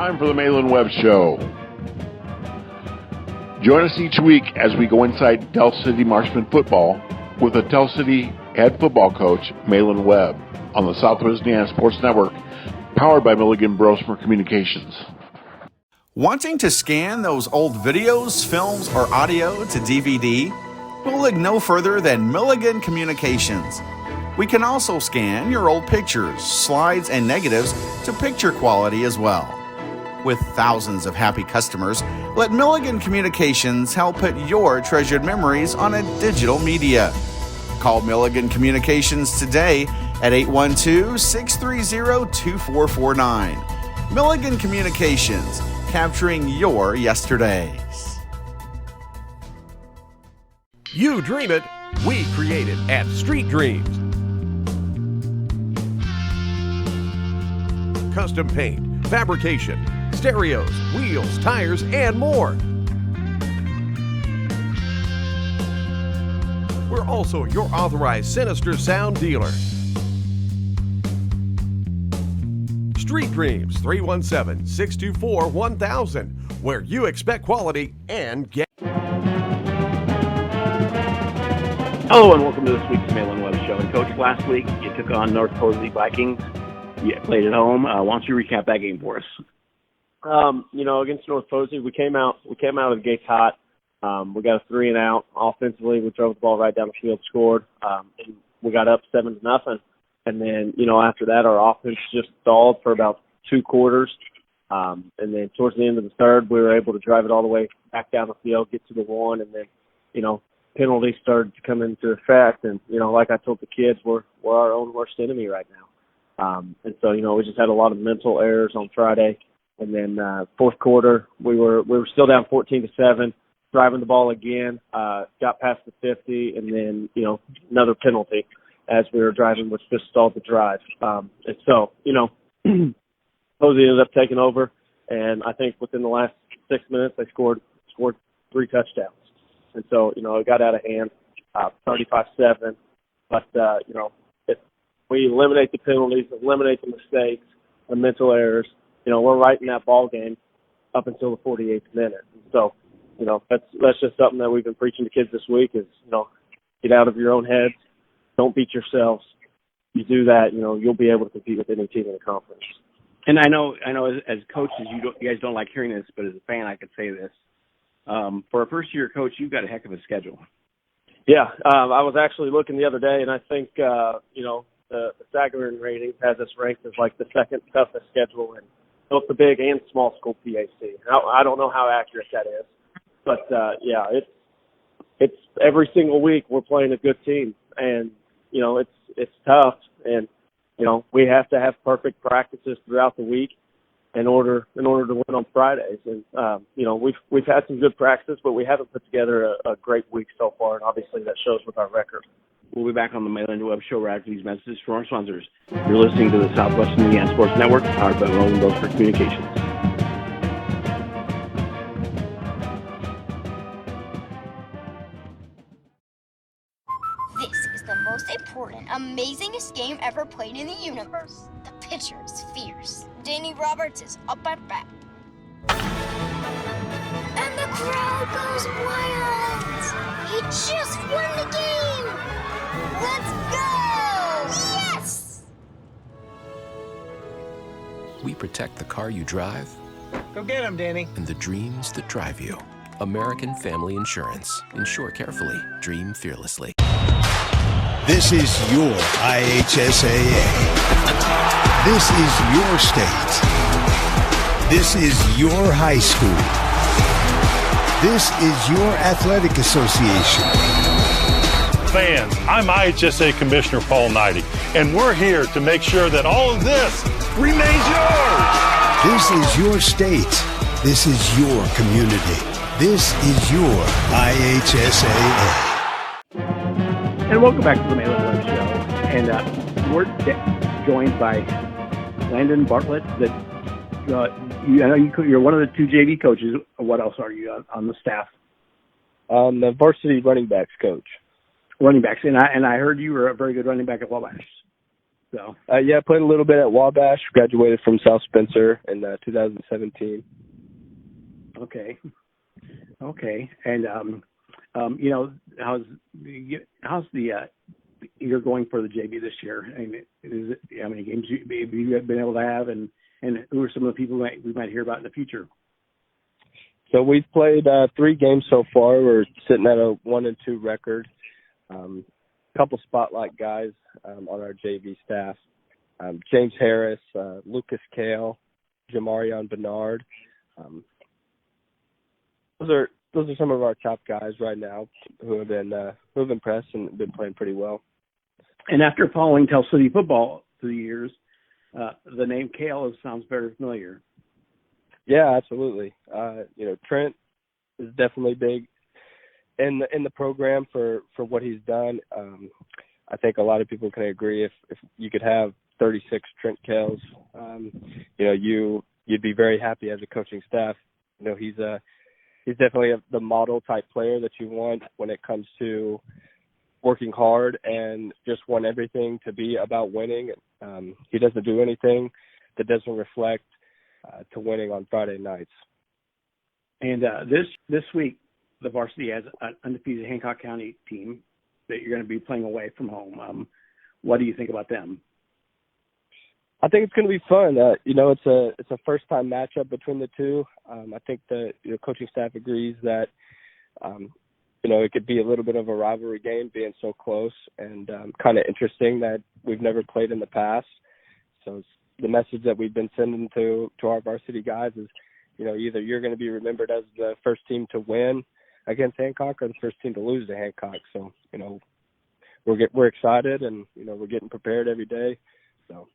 time for the Malin Webb Show. Join us each week as we go inside Del City Marshman football with the Del City head football coach, Malin Webb, on the Southwest Indiana Sports Network, powered by Milligan Brosmer Communications. Wanting to scan those old videos, films, or audio to DVD? We'll look no further than Milligan Communications. We can also scan your old pictures, slides, and negatives to picture quality as well. With thousands of happy customers, let Milligan Communications help put your treasured memories on a digital media. Call Milligan Communications today at 812-630-2449. Milligan Communications, capturing your yesterdays. You dream it, we create it at Street Dreams. Custom paint, fabrication, stereos, wheels, tires, and more. We're also your authorized Sinister Sound dealer. Street Dreams, 317-624-1000, where you expect quality and get. Hello and welcome to this week's Malin Webb Show. And Coach, last week you took on North Posey Vikings. You played at home. Why don't you recap that game for us? Against North Posey, we came out of the gates hot. We got a 3-and-out offensively. We drove the ball right down the field, scored, and we got up 7-0. And then, after that, our offense just stalled for about 2 quarters. And then towards the end of the third, we were able to drive it all the way back down the field, get to the 1, and then, penalties started to come into effect. And, like I told the kids, we're our own worst enemy right now. And so, we just had a lot of mental errors on Friday. And then fourth quarter, we were still down 14-7, driving the ball again, got past the 50, and then, another penalty as we were driving, which just stalled the drive. And so, Posey ended up taking over, and I think within the last 6 minutes, they scored 3 touchdowns. And so, it got out of hand, 35-7. But, if we eliminate the penalties, eliminate the mistakes, the mental errors, we're right in that ball game up until the 48th minute. And so, that's just something that we've been preaching to kids this week is, get out of your own heads. Don't beat yourselves. You do that, you'll be able to compete with any team in the conference. And I know, as coaches, you guys don't like hearing this, but as a fan, I could say this. For a first-year coach, you've got a heck of a schedule. Yeah, I was actually looking the other day, and I think, the Sagarin ratings has us ranked as like the second toughest schedule in both the big and small school PAC. I don't know how accurate that is, but it's every single week we're playing a good team, and it's tough, and we have to have perfect practices throughout the week in order to win on Fridays. And we've had some good practices, but we haven't put together a great week so far, and obviously that shows with our record. We'll be back on the Malin Webb Show right after these messages from our sponsors. You're listening to the Southwest Indiana Sports Network, powered by Milligan Brosmer Communications. This is the most important, amazingest game ever played in the universe. The pitcher is fierce. Danny Roberts is up at bat. And the crowd goes wild. He just won the game. Let's go! Yes! We protect the car you drive. Go get him, Danny. And the dreams that drive you. American Family Insurance. Insure carefully. Dream fearlessly. This is your IHSAA. This is your state. This is your high school. This is your athletic association. Fans, I'm IHSA Commissioner Paul Knighty, and we're here to make sure that all of this remains yours. This is your state. This is your community. This is your IHSAA. And welcome back to the Malin Webb Show. And we're joined by Landon Bartlett. You're one of the 2 JV coaches. What else are you on the staff? I'm the varsity running backs coach. Running backs, and I heard you were a very good running back at Wabash. So yeah, I played a little bit at Wabash. Graduated from South Spencer in 2017. Okay. And you know, how's the you're going for the JV this year? I mean, how many games have you been able to have, and who are some of the people we might hear about in the future? So we've played 3 games so far. We're sitting at a 1-2 record. Couple spotlight guys on our JV staff: James Harris, Lucas Kale, Jamarion Bernard. Those are some of our top guys right now who have impressed and been playing pretty well. And after following Tell City football through the years, the name Kale sounds very familiar. Yeah, absolutely. You know, Trent is definitely big in the program for what he's done. I think a lot of people can agree if you could have 36 Trent Kales, you know, you'd be very happy as a coaching staff. You know, he's definitely the model type player that you want when it comes to working hard and just want everything to be about winning. He doesn't do anything that doesn't reflect to winning on Friday nights. And this week, the varsity has an undefeated Hancock County team that you're going to be playing away from home. What do you think about them? I think it's going to be fun. You know, it's a first time matchup between the two. I think the coaching staff agrees that you know, it could be a little bit of a rivalry game being so close, and kind of interesting that we've never played in the past. So it's the message that we've been sending to our varsity guys is, you know, either you're going to be remembered as the first team to win against Hancock or the first team to lose to Hancock. So, you know, we're excited, and, you know, we're getting prepared every day. So.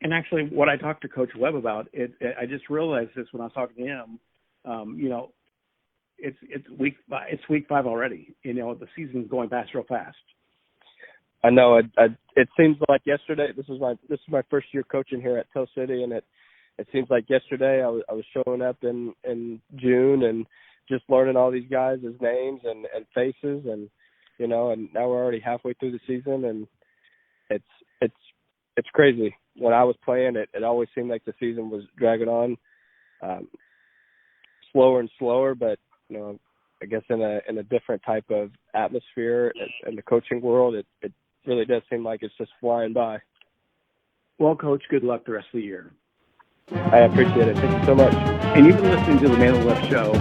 And actually, what I talked to Coach Webb about, I just realized this when I was talking to him. You know, it's week 5 already. You know, the season's going past real fast. I know. It seems like yesterday. This is my first year coaching here at Tell City, and it seems like yesterday I was showing up in June and just learning all these guys' names and faces, and you know, and now we're already halfway through the season, and it's crazy. When I was playing, it always seemed like the season was dragging on slower and slower, but you know, I guess in a different type of atmosphere in the coaching world, it really does seem like it's just flying by. Well, Coach, good luck the rest of the year. I appreciate it. Thank you so much. And you've been listening to the Malin Webb Show.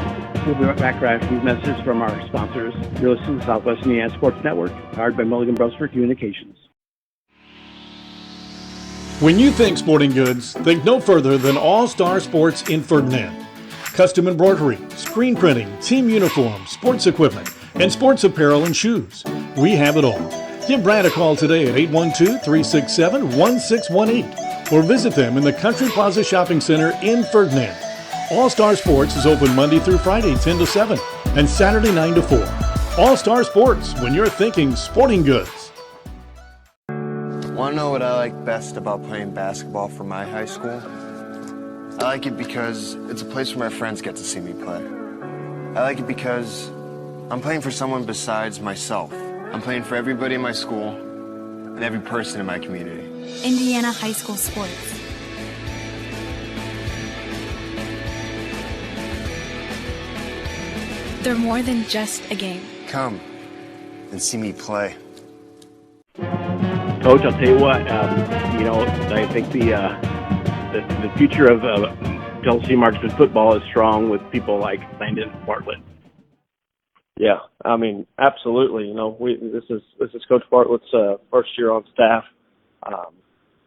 We'll be right back after these messages from our sponsors. You're listening to Southwest Indiana Sports Network, powered by Mulligan Browser Communications. When you think sporting goods, think no further than All Star Sports in Ferdinand. Custom embroidery, screen printing, team uniforms, sports equipment, and sports apparel and shoes. We have it all. Give Brad a call today at 812-367-1618 or visit them in the Country Plaza Shopping Center in Ferdinand. All Star Sports is open Monday through Friday 10 to 7 and Saturday 9 to 4. All Star Sports, when you're thinking sporting goods. Want to know what I like best about playing basketball for my high school? I like it because it's a place where my friends get to see me play. I like it because I'm playing for someone besides myself. I'm playing for everybody in my school and every person in my community. Indiana high school sports. They're more than just a game. Come and see me play. Coach, I'll tell you what, you know, I think the future of Tennessee marksman football is strong with people like Landon Bartlett. Yeah, I mean, absolutely. You know, this is Coach Bartlett's first year on staff.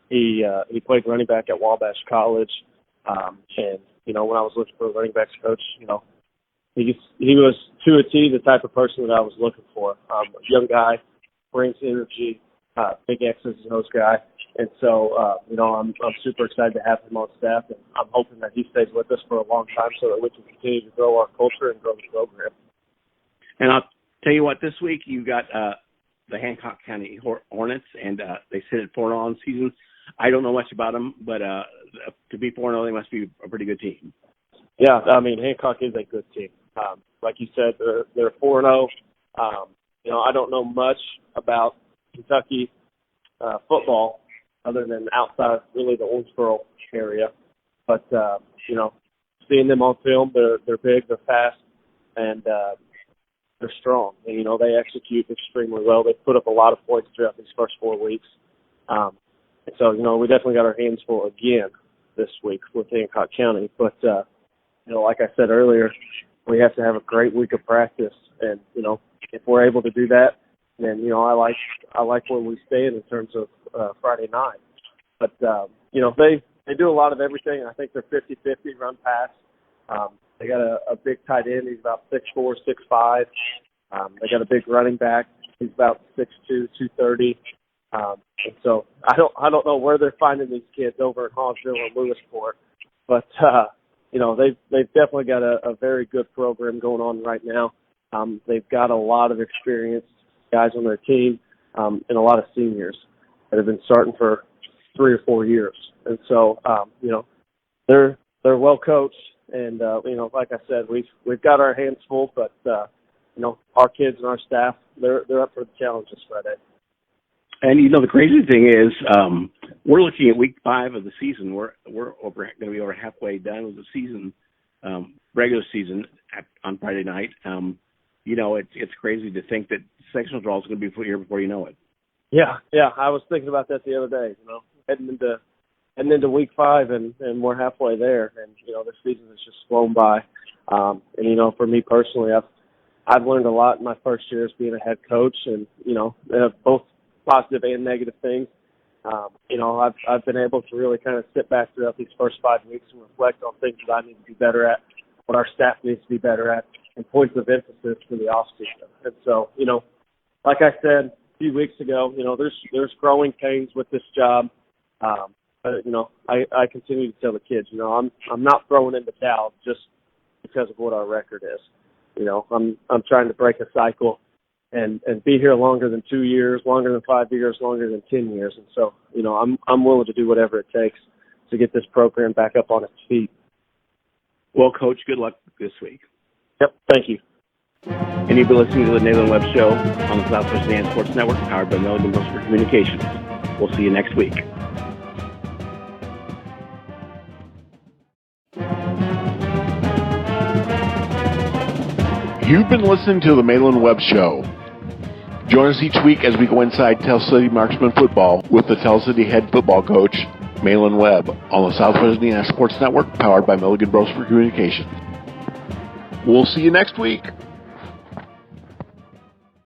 He played running back at Wabash College, and you know, when I was looking for a running backs coach, you know, he was to a T the type of person that I was looking for. A young guy, brings energy, big X's and O's guy, and so you know, I'm super excited to have him on staff, and I'm hoping that he stays with us for a long time so that we can continue to grow our culture and grow the program. And I'll tell you what, this week you got the Hancock County Hornets, and they sit at 4-0 on season. I don't know much about them, but to be 4-0, they must be a pretty good team. Yeah, I mean, Hancock is a good team. Like you said, they're 4-0. You know, I don't know much about Kentucky football, other than outside really the Owensboro area. But, seeing them on film, they're big, they're fast, and they're strong. And, they execute extremely well. They put up a lot of points throughout these first 4 weeks. And so, we definitely got our hands full again this week with Hancock County. But, like I said earlier, we have to have a great week of practice. And, if we're able to do that, then, I like where we stand in terms of Friday night. But, they do a lot of everything. I think they're 50-50 run pass. They got a big tight end. He's about 6'4", 6'5". They got a big running back. He's about 6'2", 230. And so I don't know where they're finding these kids over in Hawesville or Lewisport, but they've definitely got a very good program going on right now. They've got a lot of experienced guys on their team and a lot of seniors that have been starting for 3 or 4 years. And so, they're well coached, and like I said, we've got our hands full, but our kids and our staff, they're up for the challenge this Friday. And the crazy thing is, we're looking at week 5 of the season. We're going to be over halfway done with the season, regular season on Friday night. It's crazy to think that sectional draw is going to be here before you know it. Yeah, I was thinking about that the other day. Heading into week 5, and we're halfway there, and this season has just flown by. And for me personally, I've learned a lot in my first year as being a head coach, and both positive and negative things. I've been able to really kind of sit back throughout these first 5 weeks and reflect on things that I need to be better at, what our staff needs to be better at, and points of emphasis for the off season. And so, like I said a few weeks ago, there's growing pains with this job. But I continue to tell the kids, I'm not throwing in the towel just because of what our record is. I'm trying to break a cycle and be here longer than 2 years, longer than 5 years, longer than 10 years. And so, I'm willing to do whatever it takes to get this program back up on its feet. Well, Coach, good luck this week. Yep, thank you. And you've been listening to the Malin Webb Show on the Southwest Indiana Sports Network, powered by Malin Communications. We'll see you next week. You've been listening to the Malin Webb Show. Join us each week as we go inside Tell City Marksman football with the Tell City head football coach, Malin Webb, on the Southwest Indiana Sports Network, powered by Milligan Bros for Communications. We'll see you next week.